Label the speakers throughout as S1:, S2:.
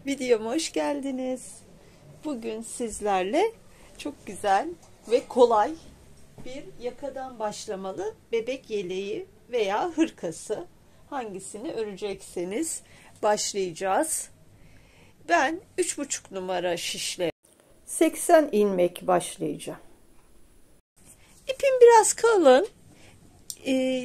S1: Videoma hoş geldiniz. Bugün sizlerle çok güzel ve kolay bir yakadan başlamalı bebek yeleği veya hırkası, hangisini örecekseniz başlayacağız. Ben 3,5 numara şişle 80 ilmek başlayacağım. İpim biraz kalın.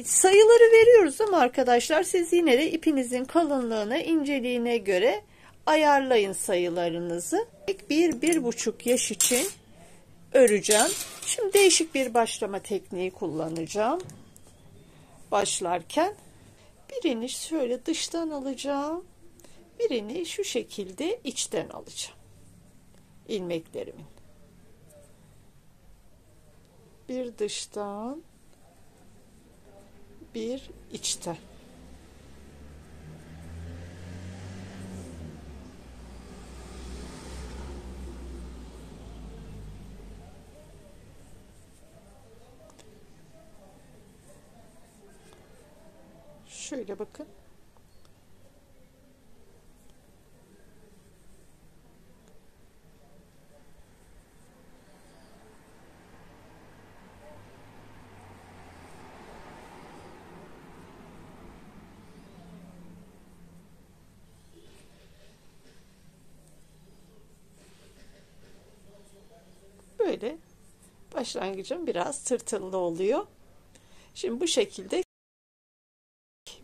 S1: Sayıları veriyoruz ama arkadaşlar siz yine de ipinizin kalınlığına, inceliğine göre ayarlayın sayılarınızı. 1-1,5 yaş için öreceğim. Şimdi değişik bir başlama tekniği kullanacağım. Başlarken birini şöyle dıştan alacağım. Birini şu şekilde içten alacağım. İlmeklerimin. Bir dıştan, bir içten. Şöyle bakın. Böyle başlangıcım biraz tırtıllı oluyor. Şimdi bu şekilde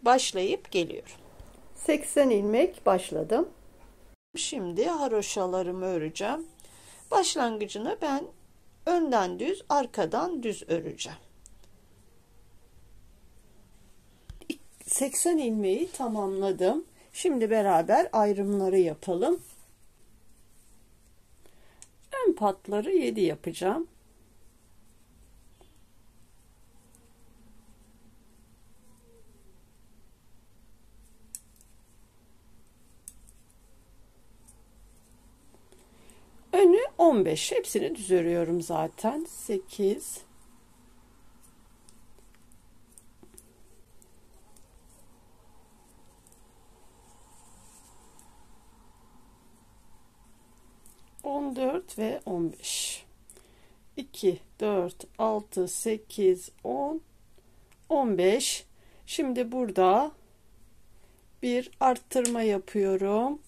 S1: başlayıp geliyorum. 80 ilmek başladım. Şimdi haroşalarımı öreceğim. Başlangıcını ben önden düz, arkadan düz öreceğim. 80 ilmeği tamamladım. Şimdi beraber ayrımları yapalım. Ön patları 7 yapacağım. Önü 15. Hepsini düz örüyorum zaten. 8 14 ve 15. 2 4 6 8 10 15. Şimdi burada bir arttırma yapıyorum.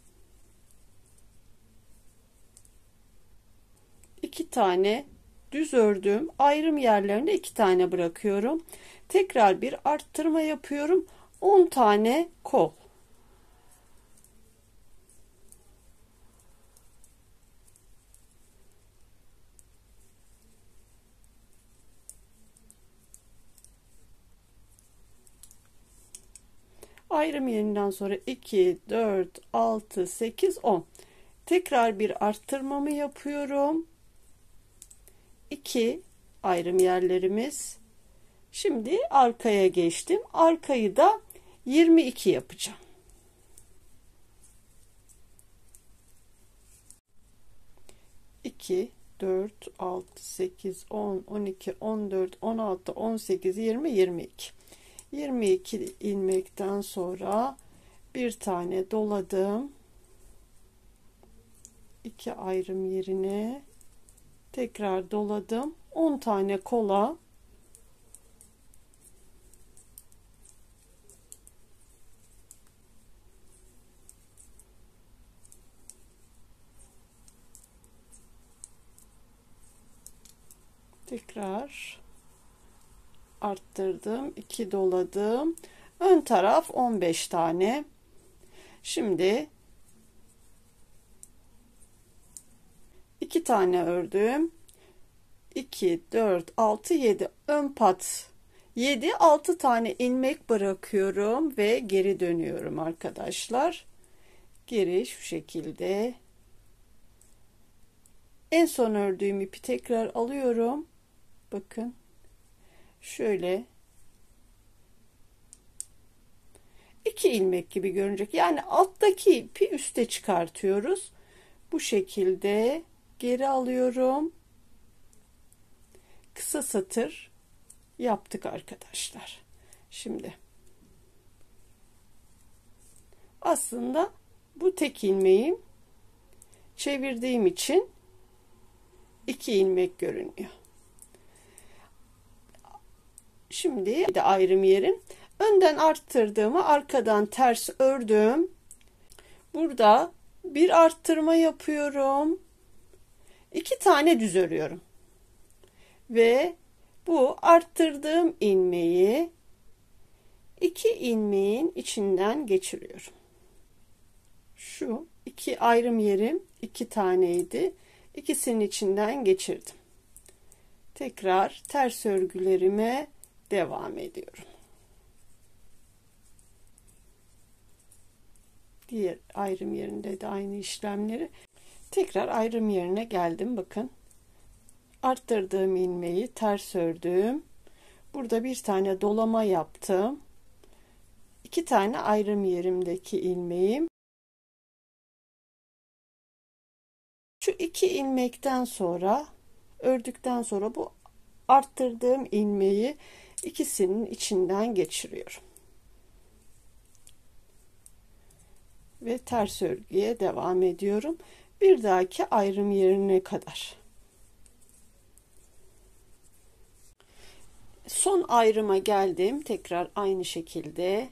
S1: 2 tane düz ördüm. Ayrım yerlerine 2 tane bırakıyorum. Tekrar bir arttırma yapıyorum. 10 tane kol. Ayrım yerinden sonra 2 4 6 8 10. Tekrar bir arttırmamı yapıyorum. 2 ayrım yerlerimiz. Şimdi arkaya geçtim. Arkayı da 22 yapacağım. 2 4 6 8 10 12 14 16 18 20 22. 22 ilmekten sonra bir tane doladım. 2 ayrım yerine tekrar doladım. 10 tane kola tekrar arttırdım. 2 doladım. Ön taraf 15 tane. Şimdi 2 tane ördüm. 2 4 6 7 ön pat 7 6 tane ilmek bırakıyorum ve geri dönüyorum arkadaşlar. Geri şu şekilde. En son ördüğüm ipi tekrar alıyorum. Bakın. Şöyle 2 ilmek gibi görünecek. Yani alttaki ipi üste çıkartıyoruz. Bu şekilde geri alıyorum. Kısa satır yaptık arkadaşlar. Şimdi aslında bu tek ilmeğim.
S2: çevirdiğim için 2 ilmek görünüyor. Şimdi de ayrım yerim. Önden arttırdığımı arkadan ters ördüm. Burada bir arttırma yapıyorum. 2 tane düz örüyorum. Ve bu arttırdığım ilmeği 2 ilmeğin içinden geçiriyorum. Şu 2 ayrım yerim 2 taneydi. İkisinin içinden geçirdim. Tekrar ters örgülerime devam ediyorum. Diğer ayrım yerinde de aynı işlemleri. Tekrar ayrım yerine geldim. Bakın. Arttırdığım ilmeği ters ördüm. Burada bir tane dolama yaptım. 2 tane ayrım yerimdeki ilmeğim. Şu 2 ilmekten sonra ördükten sonra bu arttırdığım ilmeği ikisinin içinden geçiriyorum. Ve ters örgüye devam ediyorum. Bir dahaki ayrım yerine kadar. Son ayrıma geldim. Tekrar aynı şekilde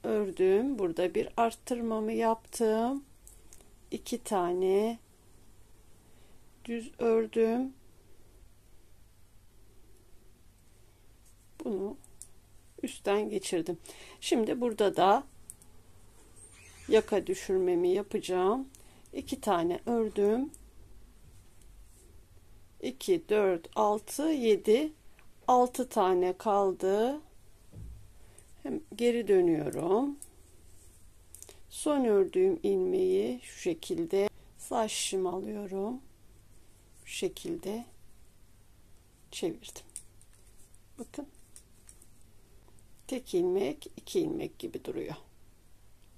S2: ördüm. Burada bir arttırmamı yaptım. 2 tane düz ördüm. Bunu üstten geçirdim. Şimdi burada da yaka düşürmemi yapacağım. 2 tane ördüm. 2, 4, 6, 7, 6 tane kaldı. Hem geri dönüyorum. Son ördüğüm ilmeği şu şekilde sağ şişimi alıyorum. Şu şekilde çevirdim. Bakın. Tek ilmek, 2 ilmek gibi duruyor.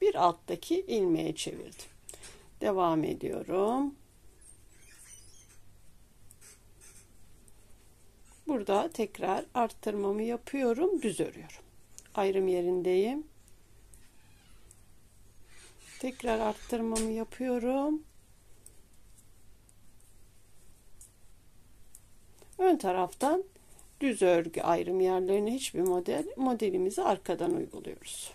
S2: Bir alttaki ilmeğe çevirdim. Devam ediyorum. Burada tekrar arttırmamı yapıyorum, düz örüyorum. Ayrım yerindeyim. Tekrar arttırmamı yapıyorum. Ön taraftan düz örgü ayrım yerlerine hiçbir modelimizi arkadan uyguluyoruz.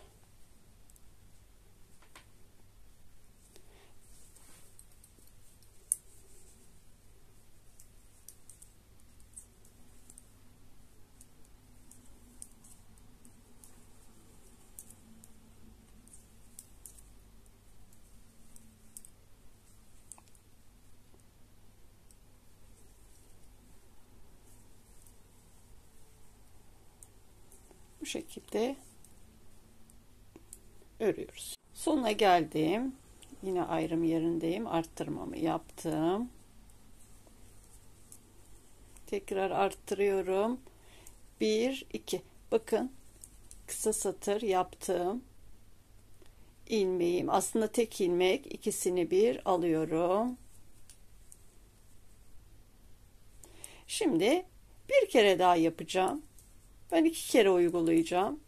S2: Bu şekilde örüyoruz. Sona geldim. Yine ayrım yerindeyim. Arttırmamı yaptım. Tekrar arttırıyorum. 1, 2. Bakın kısa satır yaptım. İlmeğim aslında tek ilmek, ikisini bir alıyorum. Şimdi bir kere daha yapacağım. Ben 2 kere uygulayacağım.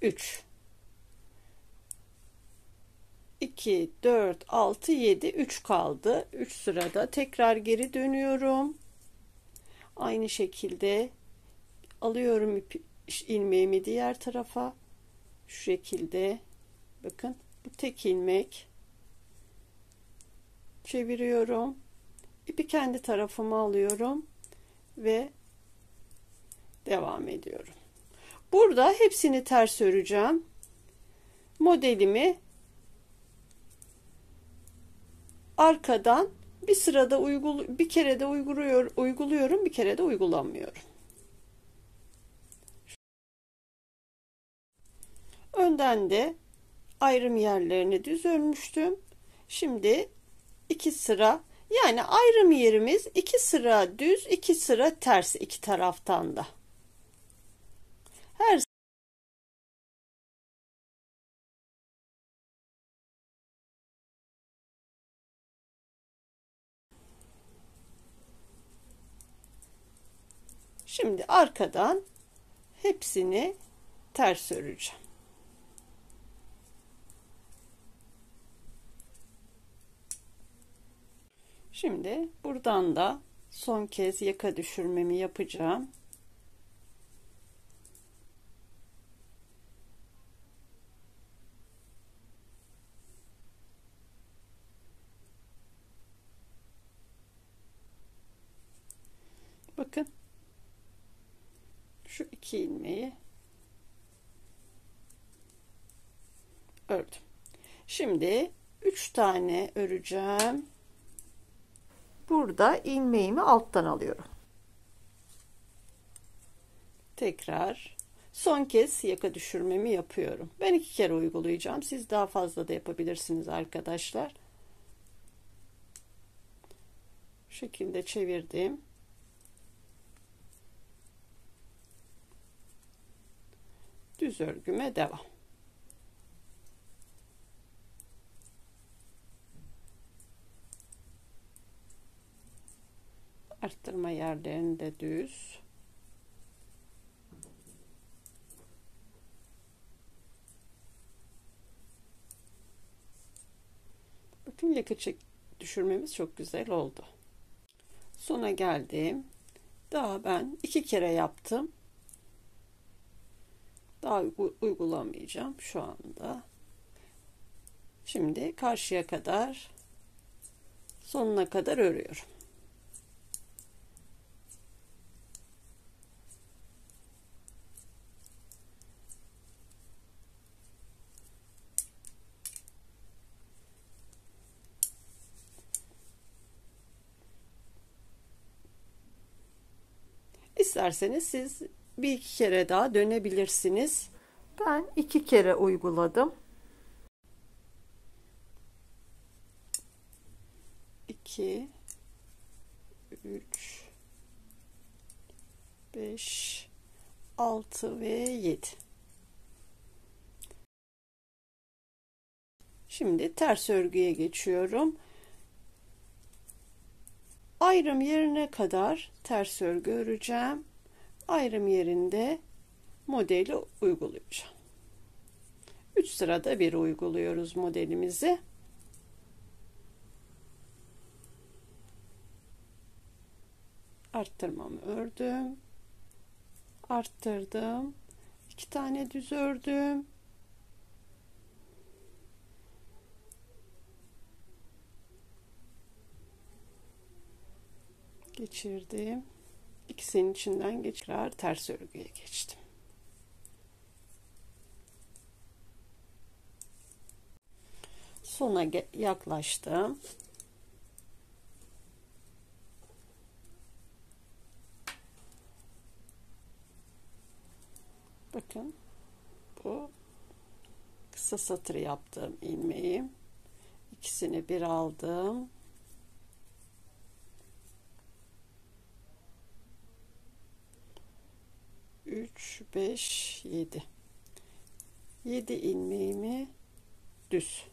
S2: 3 2 4 6 7 3 kaldı. 3 sırada tekrar geri dönüyorum. Aynı şekilde alıyorum ilmeğimi diğer tarafa. Şu şekilde bakın bu tek ilmek, çeviriyorum. İpi kendi tarafıma alıyorum ve devam ediyorum. Burada hepsini ters öreceğim. Modelimi arkadan bir sırada bir kere de uyguluyorum, bir kere de uygulamıyorum. Önden de ayrım yerlerini düz örmüştüm. Şimdi 2 sıra, yani ayrım yerimiz 2 sıra düz, 2 sıra ters, iki taraftan da. Her Şimdi arkadan hepsini ters öreceğim. Şimdi buradan da son kez yaka düşürmemi yapacağım. Bakın şu 2 ilmeği ördüm. Şimdi 3 tane öreceğim.
S1: Burada ilmeğimi alttan alıyorum.
S2: Tekrar son kez yaka düşürmemi yapıyorum. Ben 2 kere uygulayacağım. Siz daha fazla da yapabilirsiniz arkadaşlar. Bu şekilde çevirdim. Düz örgüme devam. Arttırma yerlerinde düz. Bakın yaka düşürmemiz çok güzel oldu. Sona geldim. Daha ben 2 kere yaptım. Daha uygulamayacağım şu anda. Şimdi karşıya kadar sonuna kadar örüyorum. İsterseniz siz bir iki kere daha dönebilirsiniz.
S1: Ben 2 kere uyguladım.
S2: 2 3 5 6 ve 7. Şimdi ters örgüye geçiyorum. Ayrım yerine kadar ters örgü öreceğim. Ayrım yerinde modeli uygulayacağım. 3 sırada bir uyguluyoruz modelimizi. Arttırmamı ördüm. Arttırdım. 2 tane düz ördüm. Geçirdim. İkisinin içinden tekrar ters örgüye geçtim. Sona yaklaştım. Bakın bu kısa satır yaptığım ilmeğim. İkisini bir aldım. Üç, beş, 7. 7 ilmeğimi düz.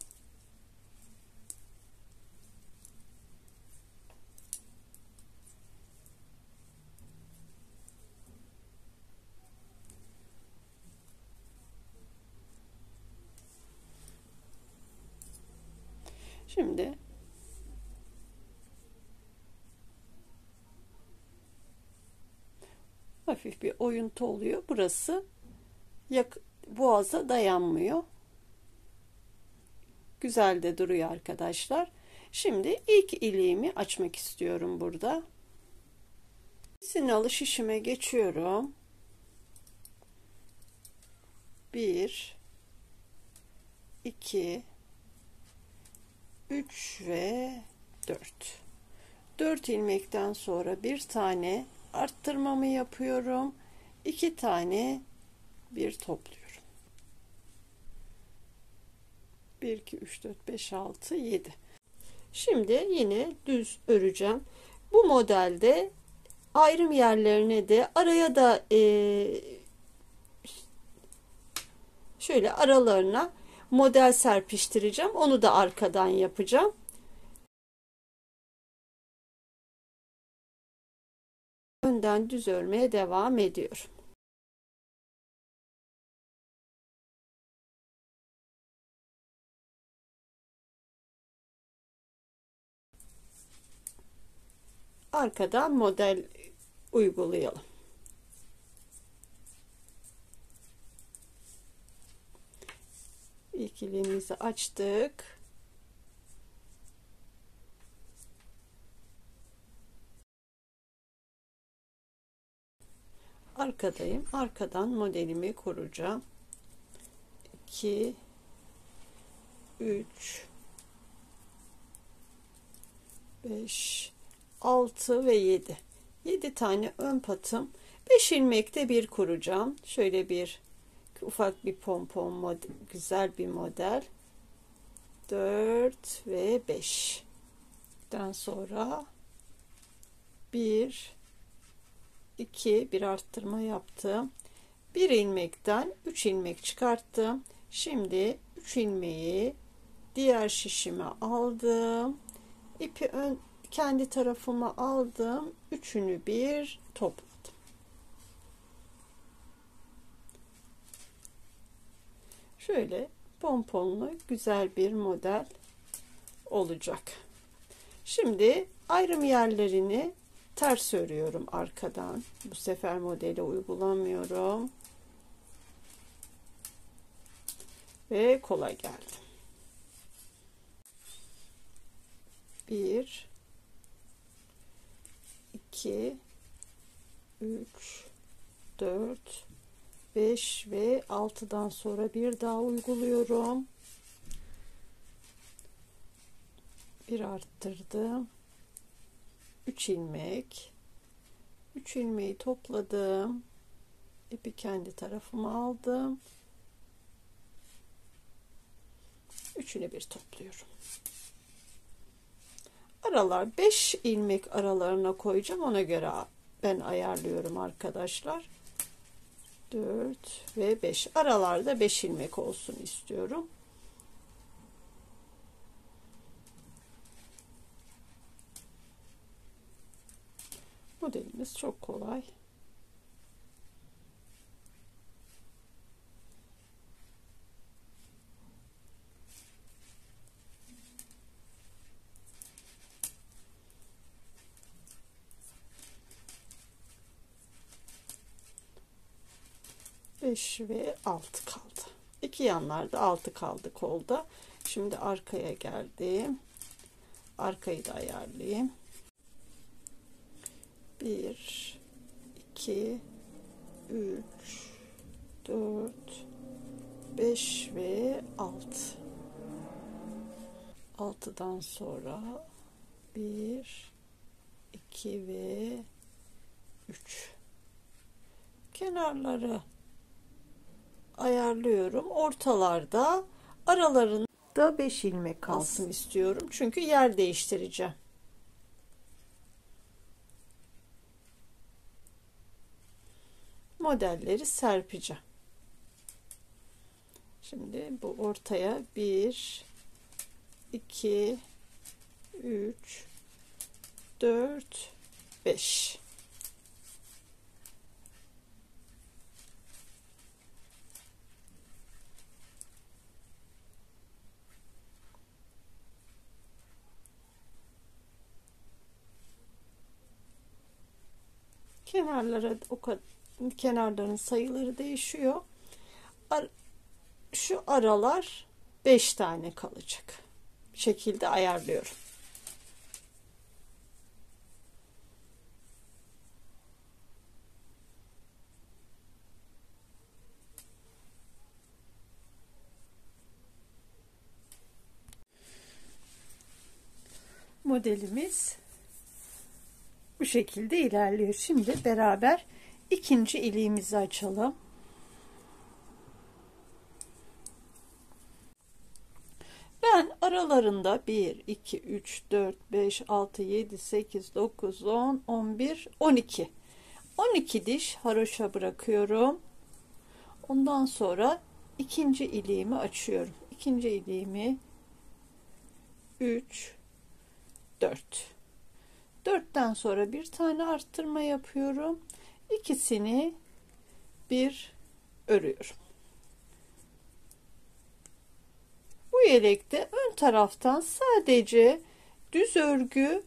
S2: Şimdi hafif bir oyuntu oluyor. Burası boğaza dayanmıyor. Güzel de duruyor arkadaşlar. Şimdi ilk iliğimi açmak istiyorum burada. Sinalı şişime geçiyorum. 1 2 3 ve 4. 4 ilmekten sonra bir tane arttırmamı yapıyorum. 2 tane bir topluyorum. 1 2 3 4 5 6 7.
S1: Şimdi yine düz öreceğim. Bu modelde ayrım yerlerine de araya da şöyle aralarına model serpiştireceğim. Onu da arkadan yapacağım.
S2: Önden düz örmeye devam ediyorum. Arkadan model uygulayalım. İkilimizi açtık. Arkadayım. Arkadan modelimi kuracağım. 2 3 5 6 ve 7. 7 tane ön patım. 5 ilmekte bir kuracağım. Şöyle bir ufak bir pompon model, güzel bir model. 4 ve 5. Dan sonra 1 2 bir arttırma yaptım. Bir ilmekten 3 ilmek çıkarttım. Şimdi 3 ilmeği diğer şişime aldım. İpi kendi tarafıma aldım. Üçünü bir topladım. Şöyle pomponlu güzel bir model olacak. Şimdi ayrım yerlerini ters örüyorum arkadan. Bu sefer modeli uygulamıyorum. Ve kola geldim. 1 2 3 4 5 ve 6'dan sonra bir daha uyguluyorum. Bir arttırdım. 3 ilmek. 3 ilmeği topladım. İpi kendi tarafıma aldım. Üçünü bir topluyorum. Aralar 5 ilmek aralarına koyacağım. Ona göre ben ayarlıyorum arkadaşlar. 4 ve 5. Aralarda 5 ilmek olsun istiyorum. Modelimiz çok kolay. Beş ve 6 kaldı. İki yanlarda 6 kaldı kolda. Şimdi arkaya geldim. Arkayı da ayarlayayım. 1 2 3 4 5 ve 6. 6'dan sonra 1 2 ve 3. Kenarları ayarlıyorum. Ortalarda aralarında 5 ilmek kalsın istiyorum. Çünkü yer değiştireceğim. Modelleri serpeceğim. Şimdi bu ortaya 1 2 3 4 5. Kenarlara kenarların sayıları değişiyor. Şu aralar 5 tane kalacak. Bu şekilde ayarlıyorum. Modelimiz bu şekilde ilerliyor. Şimdi beraber ikinci iliğimizi açalım. Ben aralarında 1 2 3 4 5 6 7 8 9 10 11 12 12 diş haroşa bırakıyorum. Ondan sonra ikinci iliğimi açıyorum. İkinci iliğimi 3 4
S1: 4'ten sonra bir tane arttırma yapıyorum. İkisini bir örüyorum. Bu yelekte ön taraftan sadece düz örgü,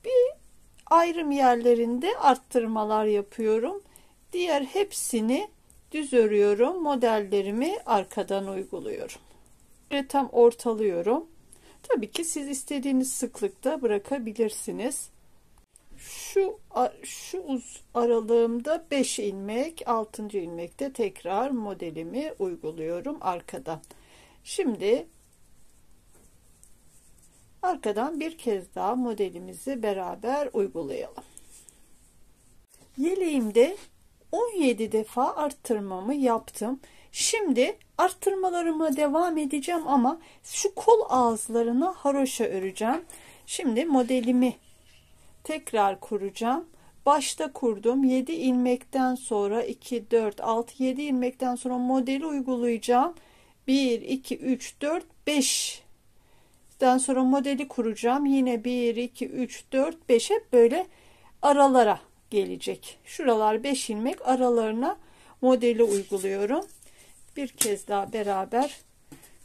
S1: bir ayrım yerlerinde arttırmalar yapıyorum. Diğer hepsini düz örüyorum. Modellerimi arkadan uyguluyorum. Ve tam ortalıyorum. Tabii ki siz istediğiniz sıklıkta bırakabilirsiniz. Şu aralığımda 5 ilmek, 6. ilmekte tekrar modelimi uyguluyorum arkadan. Şimdi arkadan bir kez daha modelimizi beraber uygulayalım. Yeleğimde 17 defa arttırmamı yaptım. Şimdi arttırmalarıma devam edeceğim ama şu kol ağızlarına haroşa öreceğim. Şimdi modelimi tekrar kuracağım. Başta kurdum. 7 ilmekten sonra 2, 4, 6, 7 ilmekten sonra modeli uygulayacağım. 1, 2, 3, 4, 5. Daha sonra modeli kuracağım. Yine 1, 2, 3, 4, 5 hep böyle aralara gelecek. Şuralar 5 ilmek aralarına modeli uyguluyorum. Bir kez daha beraber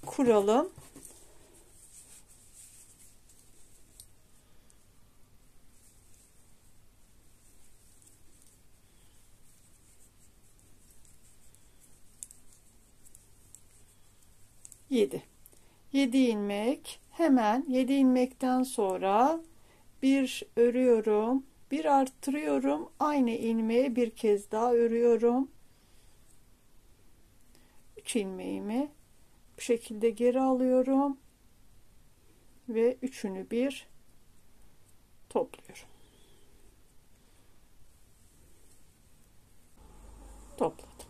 S1: kuralım. Yedi ilmek, hemen 7 ilmekten sonra bir örüyorum, bir arttırıyorum, aynı ilmeği bir kez daha örüyorum. 3 ilmeğimi bu şekilde geri alıyorum ve üçünü bir topluyorum. Topladım.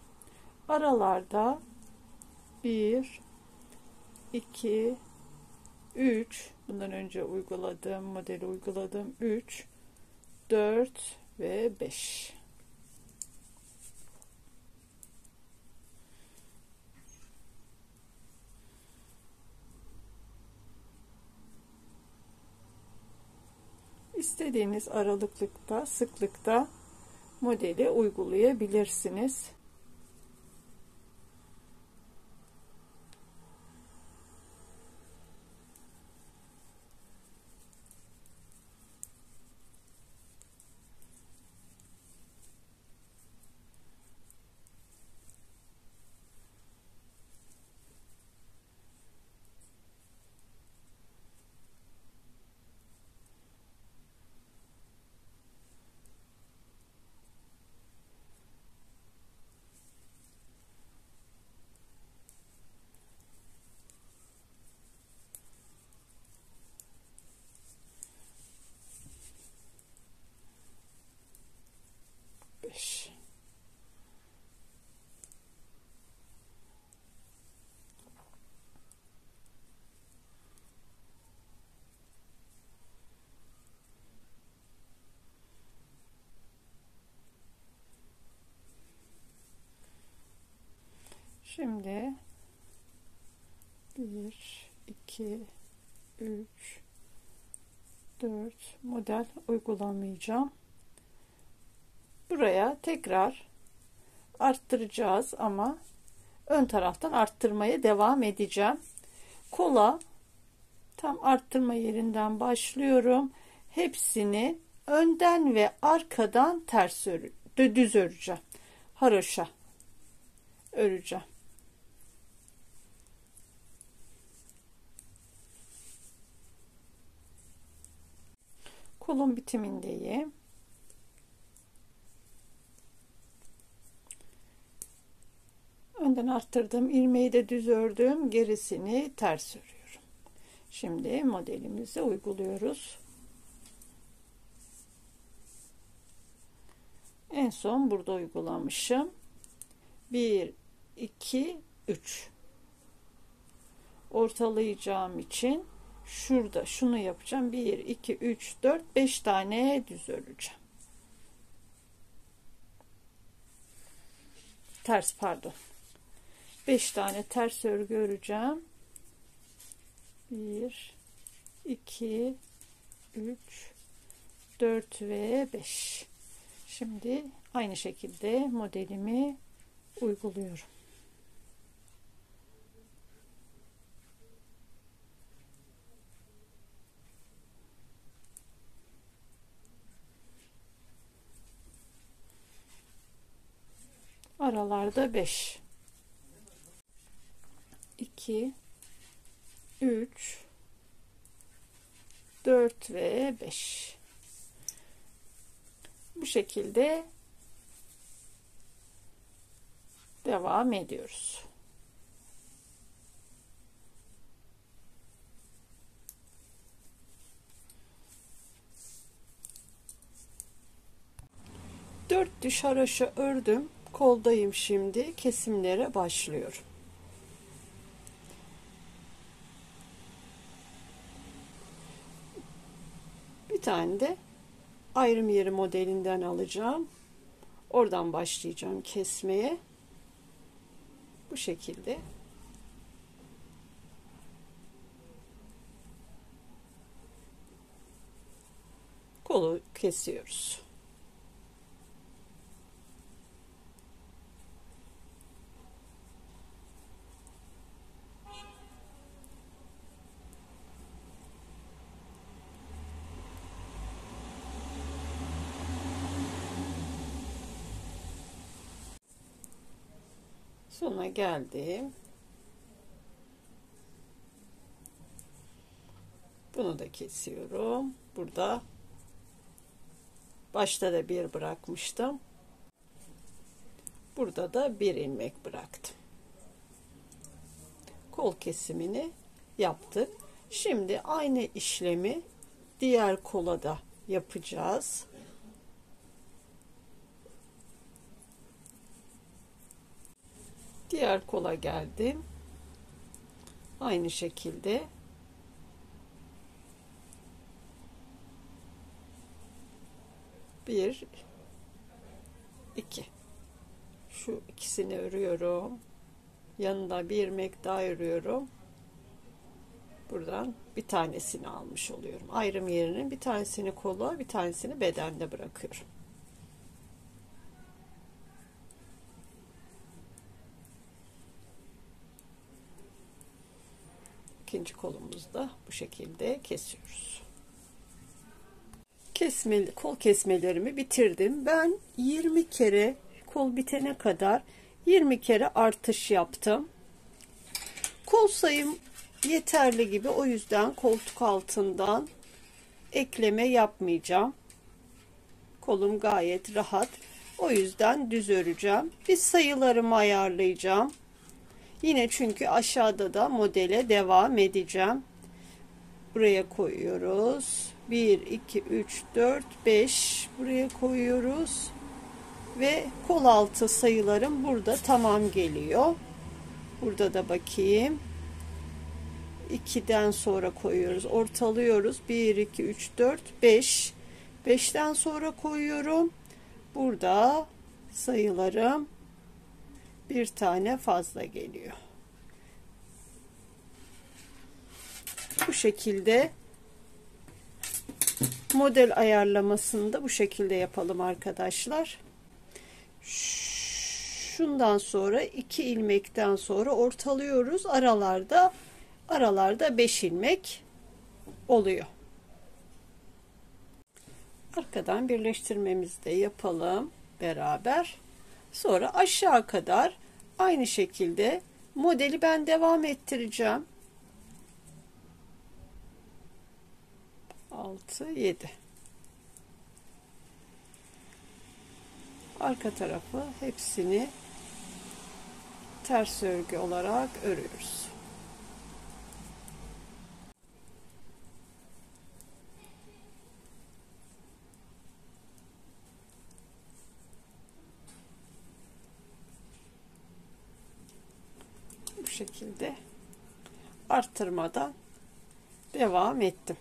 S1: Aralarda 1, 2, 3, bundan önce uyguladığım modeli uyguladım, 3, 4 ve 5. İstediğiniz aralıklıkta, sıklıkta modeli uygulayabilirsiniz. Şimdi 1, 2, 3, 4 model uygulamayacağım. Buraya tekrar arttıracağız ama ön taraftan arttırmaya devam edeceğim. Kola tam arttırma yerinden başlıyorum. Hepsini önden ve arkadan düz öreceğim. Haroşa öreceğim. Kolun bitimindeyim. Önden arttırdım, ilmeği de düz ördüm, gerisini ters örüyorum. Şimdi modelimizi uyguluyoruz. En son burada uygulamışım. 1, 2, 3. Ortalayacağım için şurada şunu yapacağım. 1, 2, 3, 4, 5 tane düz öreceğim. Ters, pardon. 5 tane ters örgü öreceğim. 1, 2, 3, 4 ve 5. Şimdi aynı şekilde modelimi uyguluyorum. Aralarda 5, 2, 3, 4 ve 5. Bu şekilde devam ediyoruz. Dört diş haroşa ördüm. Koldayım şimdi. Kesimlere başlıyorum. Bir tane de ayrım yeri modelinden alacağım. Oradan başlayacağım kesmeye. Bu şekilde. Kolu kesiyoruz. Sona geldim. Bunu da kesiyorum. Burada başta da bir bırakmıştım. Burada da bir ilmek bıraktım. Kol kesimini yaptık. Şimdi aynı işlemi diğer kola da yapacağız. Diğer kola geldim. Aynı şekilde bir, iki. Şu ikisini örüyorum. Yanında bir ilmek daha örüyorum. Buradan bir tanesini almış oluyorum. Ayrım yerinin bir tanesini kola, bir tanesini bedende bırakıyorum. İkinci kolumuzu da bu şekilde kesiyoruz. Kol kesmelerimi bitirdim. Ben 20 kere kol bitene kadar 20 kere artış yaptım. Kol sayım yeterli gibi, o yüzden koltuk altından ekleme yapmayacağım. Kolum gayet rahat. O yüzden düz öreceğim. Bir sayılarımı ayarlayacağım. Yine çünkü aşağıda da modele devam edeceğim. Buraya koyuyoruz. 1, 2, 3, 4, 5 buraya koyuyoruz. Ve kol altı sayılarım burada tamam geliyor. Burada da bakayım. 2'den sonra koyuyoruz. Ortalıyoruz. 1, 2, 3, 4, 5. 5'ten sonra koyuyorum. Burada sayılarım bir tane fazla geliyor. Bu şekilde model ayarlamasını da bu şekilde yapalım arkadaşlar. Şundan sonra 2 ilmekten sonra ortalıyoruz. Aralarda 5 ilmek oluyor. Arkadan birleştirmemizi de yapalım beraber. Sonra aşağı kadar aynı şekilde modeli ben devam ettireceğim. 6, 7. Arka tarafı hepsini ters örgü olarak örüyoruz. Bu şekilde arttırmadan devam ettim.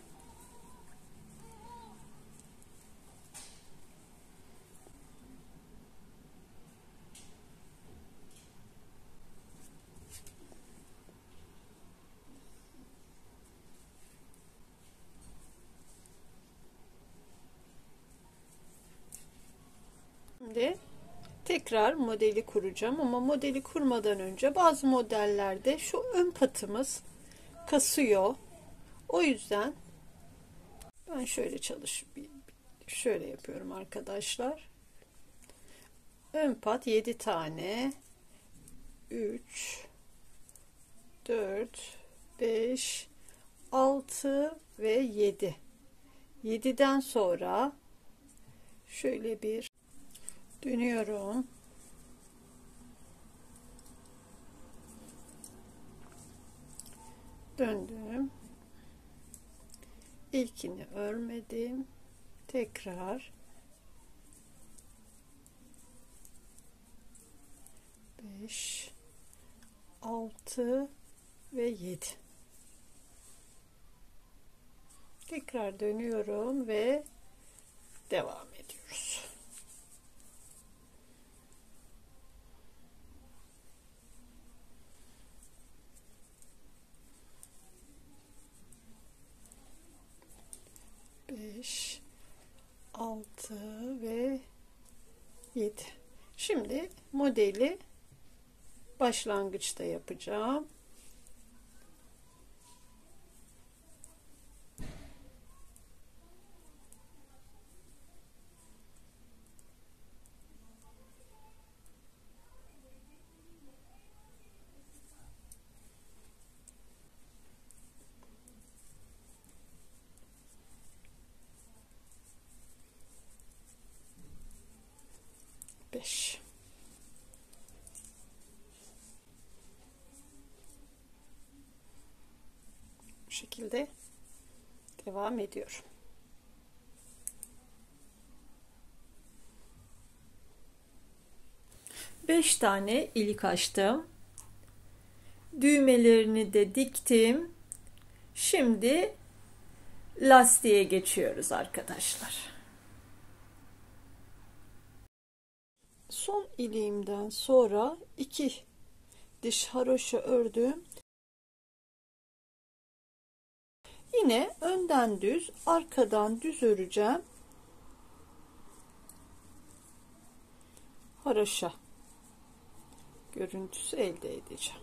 S1: Tekrar modeli kuracağım ama modeli kurmadan önce bazı modellerde şu ön patımız kasıyor. O yüzden ben şöyle yapıyorum arkadaşlar. Ön pat 7 tane, 3 4 5 6 ve 7. 7'den sonra şöyle bir dönüyorum. Döndüm. İlkini örmedim. Tekrar 5 6 ve 7. Tekrar dönüyorum ve devam ediyoruz. Beş, 6 ve 7. Şimdi modeli başlangıçta yapacağım. Beş. Bu şekilde devam ediyorum. Beş tane ilik açtım. Düğmelerini de diktim. Şimdi lastiğe geçiyoruz arkadaşlar. Son iliğimden sonra 2 diş haroşa ördüm. Yine önden düz, arkadan düz öreceğim. Haroşa görüntüsü elde edeceğim.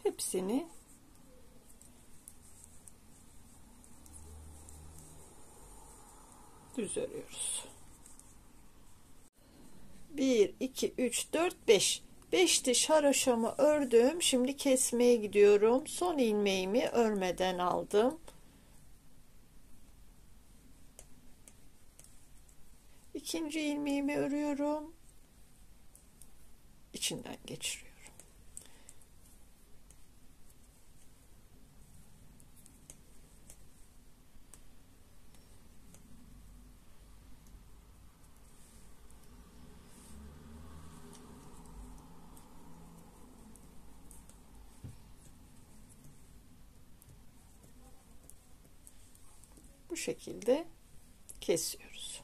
S1: Hepsini düz örüyoruz. 1 2 3 4 5 5 diş haroşamı ördüm. Şimdi kesmeye gidiyorum. Son ilmeğimi örmeden aldım. İkinci ilmeğimi örüyorum. İçinden geçiriyorum. Bu şekilde kesiyoruz.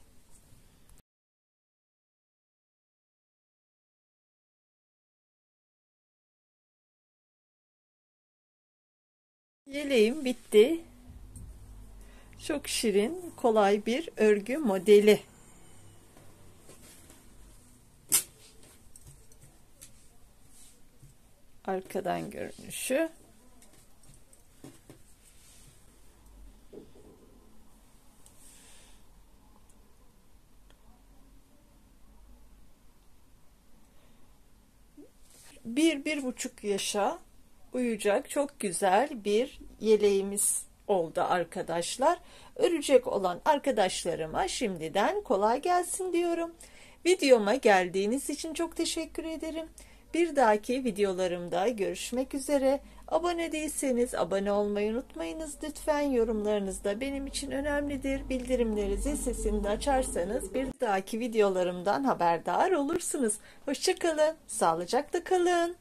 S1: Yeleğim bitti. Çok şirin, kolay bir örgü modeli. Arkadan görünüşü. Bir buçuk yaşa uyacak çok güzel bir yeleğimiz oldu arkadaşlar. Örecek olan arkadaşlarıma şimdiden kolay gelsin diyorum. Videoma geldiğiniz için çok teşekkür ederim. Bir dahaki videolarımda görüşmek üzere. Abone değilseniz abone olmayı unutmayınız. Lütfen yorumlarınız da benim için önemlidir. Bildirimleri zil sesini de açarsanız bir dahaki videolarımdan haberdar olursunuz. Hoşça kalın, sağlıcakla kalın.